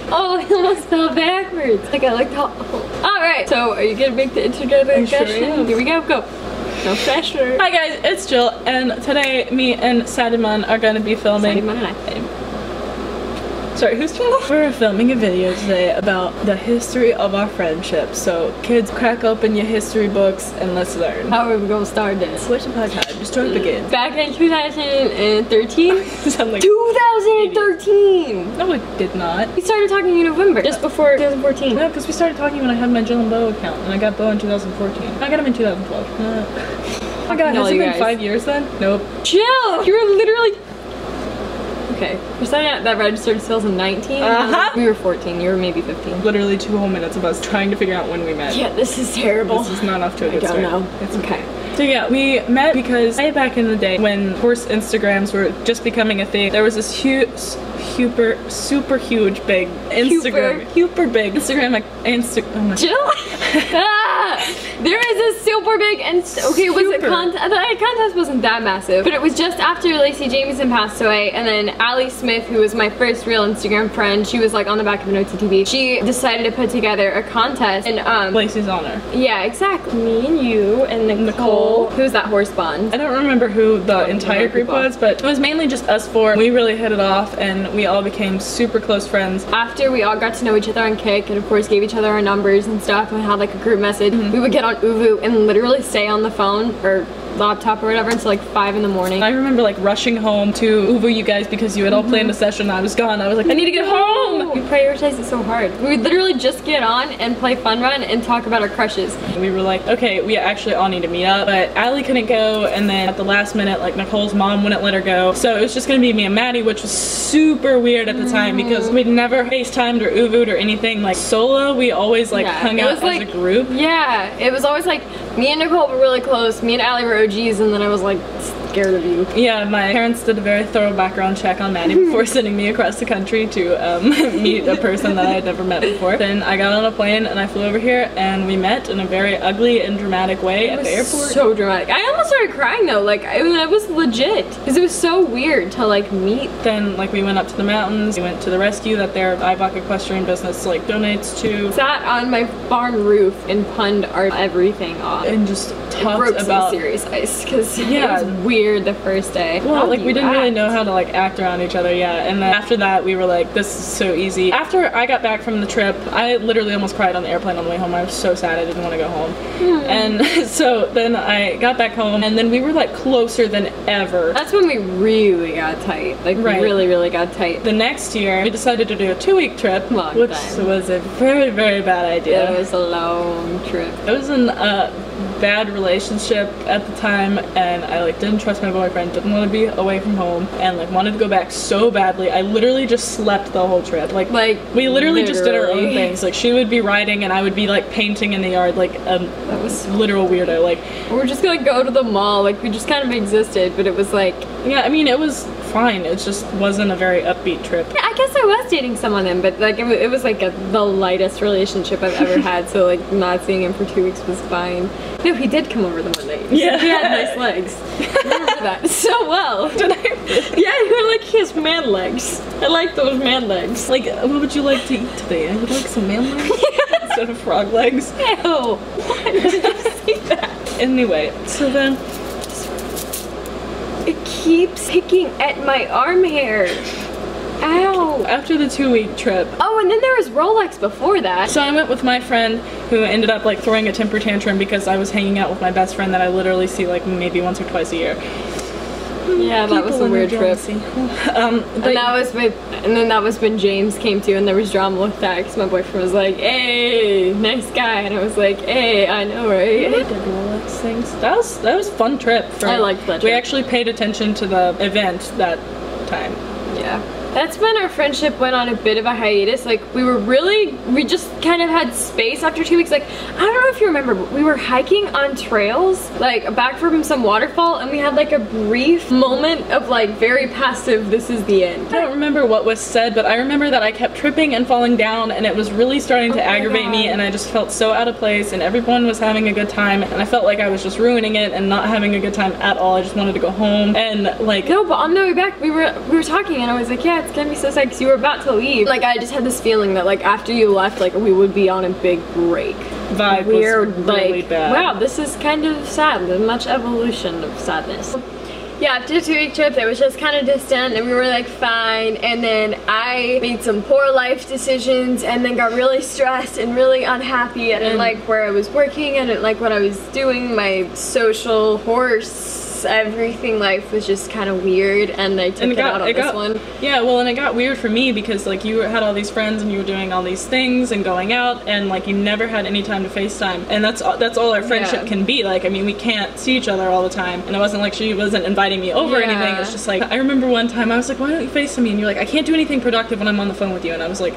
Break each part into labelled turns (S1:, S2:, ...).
S1: Oh, I almost fell backwards. Like I like how. Alright, so are you gonna make the introduction?
S2: Sure am.
S1: Here we go, go. No pressure.
S2: Hi guys, it's Jill, and today me and Sadiman are gonna be filming.
S1: Sadiman and I.
S2: Sorry, who's channel? We're filming a video today about the history of our friendship. So kids, crack open your history books and let's learn.
S1: How are we gonna start this?
S2: Where's the podcast? Just try to begin.
S1: Back in 2013?
S2: Sound like
S1: 2013!
S2: No, it did not.
S1: We started talking in November, just before 2014.
S2: No, because we started talking when I had my Jill and Bo account, and I got Bo in 2014. I got him in 2012. Oh my god, has it been 5 years then? Nope.
S1: Jill! You were literally... Okay, we're starting at that registered sales in 19. We were 14, you were maybe 15.
S2: Literally 2 whole minutes of us trying to figure out when we met.
S1: Yeah, this is terrible.
S2: This is not off to a good start.
S1: I don't know.
S2: It's
S1: okay.
S2: So yeah, we met because back in the day when horse Instagrams were just becoming a thing, there was this super huge big Instagram. Super big Instagram like oh my
S1: Jill? There is a super big okay, was it contest? The contest wasn't that massive, but it was just after Lacey Jamieson passed away, and then Allie Smith, who was my first real Instagram friend, she was like on the back of an OTTV. She decided to put together a contest in
S2: Lacey's honor.
S1: Yeah, exactly. Me and you and Nicole. Who's that horse bond?
S2: I don't remember who the entire group was, but it was mainly just us four. We really hit it off and we all became super close friends.
S1: After we all got to know each other on Kik and of course gave each other our numbers and stuff and had like a group message, we would get on Uvu and literally stay on the phone or laptop or whatever until like 5 in the morning.
S2: I remember like rushing home to Uvu you guys because you had all planned a session. I was gone. I was like, I need to get home.
S1: We prioritized it so hard. We would literally just get on and play Fun Run and talk about our crushes.
S2: We were like, okay, we actually all need to meet up, but Allie couldn't go, and then at the last minute, like Nicole's mom wouldn't let her go. So it was just gonna be me and Maddie, which was super weird at the time because we'd never FaceTimed or Uvu'd or anything like solo. We always like hung out as a group.
S1: Yeah, it was always like me and Nicole were really close. Me and Allie were OGs, and then I was like scared of you.
S2: Yeah, my parents did a very thorough background check on Maddie before sending me across the country to meet a person that I had never met before. Then I got on a plane and I flew over here and we met in a very ugly and dramatic way at the airport.
S1: So dramatic. I almost started crying though. Like I mean, I was legit because it was so weird to like meet.
S2: Then like we went up to the mountains. We went to the rescue that their Majyk Equestrian business like donates to.
S1: Sat on my barn roof and punned our everything off
S2: and just talked
S1: broke
S2: about
S1: some serious ice because it was weird the first day.
S2: Well, like we didn't really know how to like act around each other yet, and then after that we were like, this is so easy. After I got back from the trip, I literally almost cried on the airplane on the way home. I was so sad I didn't want to go home. And so then I got back home and then we were like closer than ever.
S1: That's when we really got tight. Like really got tight.
S2: The next year we decided to do a 2-week trip, which was a very bad idea.
S1: It was a long trip.
S2: It was an bad relationship at the time, and I like didn't trust my boyfriend, didn't want to be away from home, and like wanted to go back so badly. I literally just slept the whole trip. Like we literally just did our own things. Like she would be riding and I would be like painting in the yard, like that was literal weirdo. Like
S1: we're just gonna go to the mall. Like we just kind of existed, but it was like,
S2: yeah, I mean it was fine. It just wasn't a very upbeat trip.
S1: Yeah, I guess I was dating some of them, but like it was like the lightest relationship I've ever had. So like not seeing him for 2 weeks was fine. No, he did come over the one night.
S2: Yeah,
S1: he had nice legs. I remember that so well.
S2: Did I?
S1: Yeah, you were like, he has man legs. I like those man legs.
S2: Like, what would you like to eat today? I would like some man legs instead of frog legs.
S1: Ew. Why did you say that?
S2: Anyway, so then
S1: it keeps picking at my arm hair. Ow.
S2: After the 2-week trip.
S1: Oh, and then there was Rolex before that.
S2: So I went with my friend who ended up like throwing a temper tantrum because I was hanging out with my best friend that I literally see like maybe once or twice a year.
S1: Yeah, that was a weird trip. And then that was when James came to and there was drama with that because my boyfriend was like, hey, nice guy, and I was like, hey, I know, right?
S2: I did Rolex things. That was a fun trip.
S1: I liked that trip.
S2: We actually paid attention to the event that time.
S1: Yeah. That's when our friendship went on a bit of a hiatus. Like we just kind of had space after 2 weeks. Like I don't know if you remember, but we were hiking on trails like back from some waterfall and we had like a brief moment of like very passive, this is the end.
S2: I don't remember what was said, but I remember that I kept tripping and falling down and it was really starting to aggravate me, and I just felt so out of place and everyone was having a good time and I felt like I was just ruining it and not having a good time at all. I just wanted to go home and like...
S1: No, but on the way back we were talking and I was like, yeah, it's gonna be so sad because you were about to leave. Like, I just had this feeling that, like, after you left, like, we would be on a big break.
S2: Vibe was really bad.
S1: Wow, this is kind of sad. There's much evolution of sadness. Yeah, after the 2-week trip, it was just kind of distant and we were like fine, and then I made some poor life decisions and then got really stressed and really unhappy. I didn't like where I was working, I didn't like what I was doing, my social horse, everything life was just kind of weird, and I took it out on this one.
S2: Yeah, well, and it got weird for me because like you had all these friends and you were doing all these things and going out, and like you never had any time to FaceTime, and that's all our friendship can be. Like, I mean, we can't see each other all the time, and it wasn't like she wasn't inviting me over or anything. It's just like, I remember one time I was like, why don't you FaceTime me? And you're like, I can't do anything productive when I'm on the phone with you, and I was like,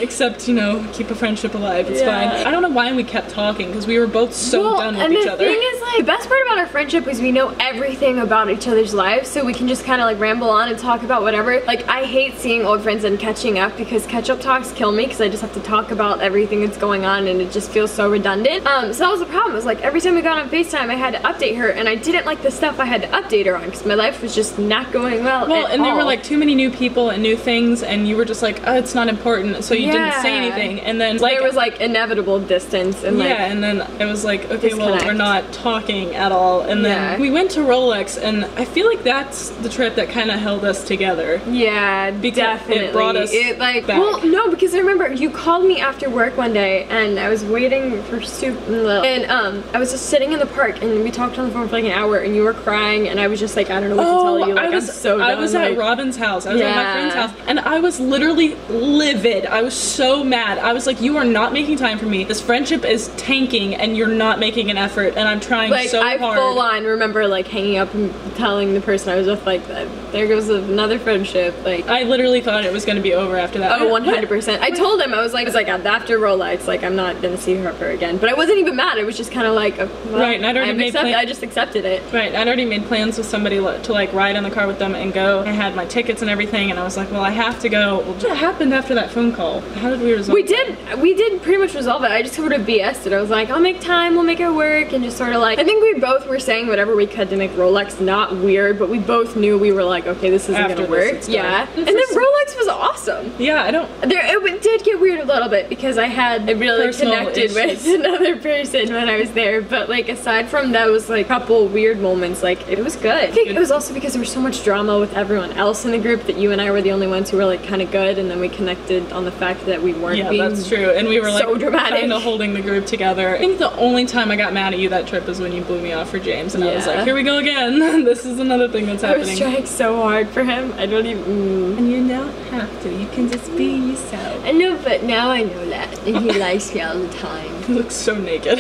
S2: except, you know, keep a friendship alive, it's fine. I don't know why we kept talking because we were both so done with each other.
S1: And the thing is, like, the best part about our friendship was we know everything about each other's lives, so we can just kind of like ramble on and talk about whatever. Like, I hate seeing old friends and catching up because catch-up talks kill me because I just have to talk about everything that's going on and it just feels so redundant. So that was the problem. It was like every time we got on FaceTime I had to update her, and I didn't like the stuff I had to update her on because my life was just not going well at
S2: and
S1: all.
S2: there were like too many new people and new things, and you were just like, oh, it's not important, so you didn't say anything, and then like,
S1: there was like inevitable distance and like,
S2: and then it was like, okay, well, we're not talking at all, and then we went to Rolex, and I feel like that's the trip that kind of held us together.
S1: Yeah,
S2: because
S1: definitely.
S2: It brought us back.
S1: Well, no, because I remember you called me after work one day, and I was waiting for soup, and I was just sitting in the park, and we talked on the phone for like an hour, and you were crying, and I was just like, I don't know what to tell you. Like, I'm so done.
S2: I was at Robin's house. I was at my friend's house, and I was literally livid. I was so mad. I was like, you are not making time for me. This friendship is tanking, and you're not making an effort, and I'm trying so hard.
S1: I full on remember like hanging up and telling the person I was with, like, there goes another friendship. Like, I
S2: literally thought it was going to be over after that.
S1: Oh, 100%. I told him, I was like after Rolex, like, I'm not gonna see her ever again. But I wasn't even mad. It was just kind of like, well,
S2: right. And I just
S1: accepted it.
S2: Right. I'd already made plans with somebody to like ride in the car with them and go. I had my tickets and everything, and I was like, well, I have to go. Well, what happened after that phone call? How did we resolve? We
S1: did pretty much resolve it. I just sort of BS'd it. I was like, I'll make time. We'll make it work, and just sort of like, I think we both were saying whatever we could to make Rolex not weird, but we both knew we were like, okay, this isn't gonna work. Yeah. And then Rolex was awesome.
S2: Yeah,
S1: it did get weird a little bit because I really connected with another person when I was there, but like aside from those like couple weird moments, like it was good. I think it was also because there was so much drama with everyone else in the group that you and I were the only ones who were like kind of good, and then we connected on the fact that we weren't being
S2: that's true, and we were like
S1: so dramatic,
S2: kind of holding the group together. I think the only time I got mad at you that trip is when you blew me off for James, and I was like, here we go again. This is another thing that's happening.
S1: I was trying so hard for him. I don't even.
S2: And you don't have to. You can just be yourself.
S1: I know, but now I know that, and he likes me all the time.
S2: He looks so naked.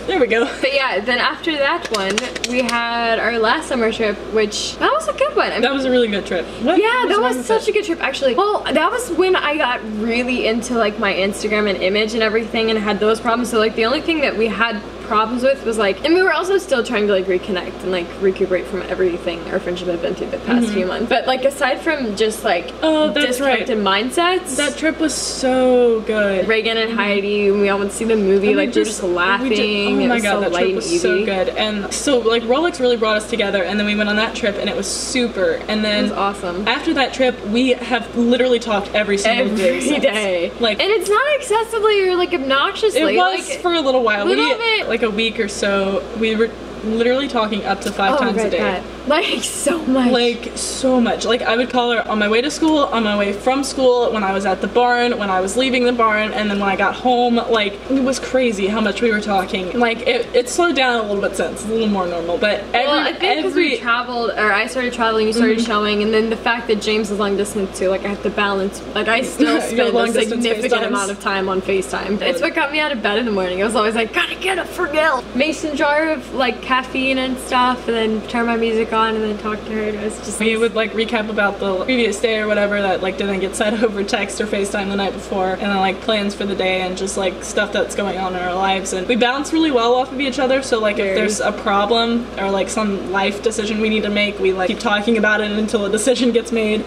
S2: There we go.
S1: But yeah, then after that one, we had our last summer trip, which, that was a good one.
S2: That was a really good trip.
S1: Yeah, that was such a good trip, actually. Well, that was when I got really into like my Instagram and image and everything, and had those problems. So like the only thing that we had problems with was like, and we were also still trying to like reconnect and like recuperate from everything our friendship had been through the past few months. But like aside from just like disconnected mindsets,
S2: that trip was so good.
S1: Reagan and Heidi, we all went to see the movie, we were just laughing.
S2: Oh my god, that trip was so good. And so like Rolex really brought us together, and then we went on that trip and it was super. And then
S1: it was awesome.
S2: After that trip, we have literally talked every single day. Like,
S1: and it's not excessively or like obnoxiously.
S2: It was like, for a little while.
S1: Bit.
S2: Like a week or so, we were literally talking up to 5 times a day.
S1: God. Like so much.
S2: Like so much. Like I would call her on my way to school, on my way from school, when I was at the barn, when I was leaving the barn, and then when I got home. Like it was crazy how much we were talking. Like it slowed down a little bit since. It's a little more normal. But
S1: I think because we traveled, or I started traveling, you started showing, and then the fact that James is long distance too, like I have to balance. Like I still spend a significant amount of time on FaceTime. It's what got me out of bed in the morning. I was always like, gotta get a Fergal mason jar of like caffeine and stuff, and then turn my music on and then talk to her. It was just,
S2: we would like recap about the previous day or whatever that like didn't get said over text or FaceTime the night before, and then like plans for the day and just like stuff that's going on in our lives. And we bounce really well off of each other, so like if there's a problem or like some life decision we need to make, we like keep talking about it until a decision gets made.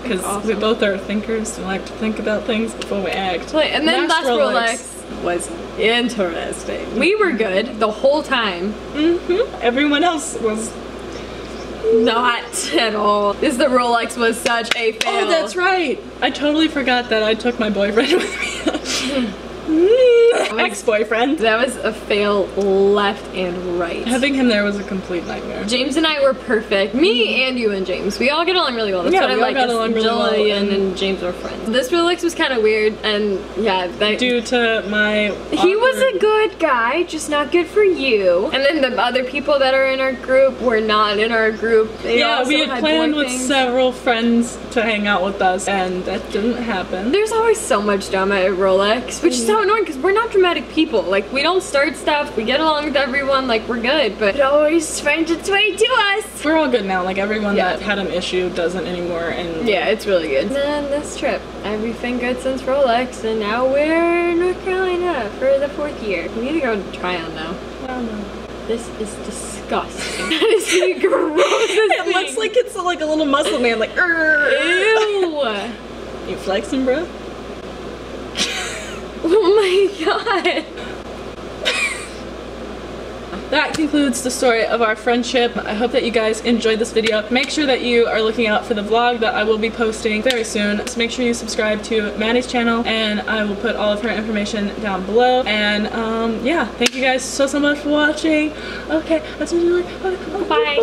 S2: Because we both are thinkers, we like to think about things before we act.
S1: And then last Rolex was interesting. We were good the whole time.
S2: Everyone else was
S1: Not at all. The Rolex was such a fail.
S2: Oh, that's right. I totally forgot that I took my boyfriend with me. Ex-boyfriend.
S1: That was a fail left and right.
S2: Having him there was a complete nightmare.
S1: James and I were perfect. Me and you and James. We all get along really well. That's what I like. Jillian and James were friends. This Rolex was kind of weird, and yeah.
S2: Due to my
S1: He was a good guy, just not good for you. And then the other people that are in our group were not in our group. They
S2: we had planned with several friends to hang out with us, and that didn't happen.
S1: There's always so much drama at Rolex, which is so annoying because we're not dramatic people. Like, we don't start stuff, we get along with everyone, like, we're good, but it always finds its way to us.
S2: We're all good now, like, everyone that had an issue doesn't anymore, and
S1: yeah, it's really good. And then this trip, everything good since Rolex, and now we're in North Carolina for the 4th year. We need to go to Tryon now.
S2: I don't know.
S1: This is disgusting. That is the grossest
S2: It looks like it's like a little muscle man, like,
S1: ew.
S2: You flexing, bro?
S1: Oh my god.
S2: That concludes the story of our friendship. I hope that you guys enjoyed this video. Make sure that you are looking out for the vlog that I will be posting very soon. So make sure you subscribe to Maddie's channel, and I will put all of her information down below. And yeah, thank you guys so much for watching. Okay, that's really bye.
S1: Bye.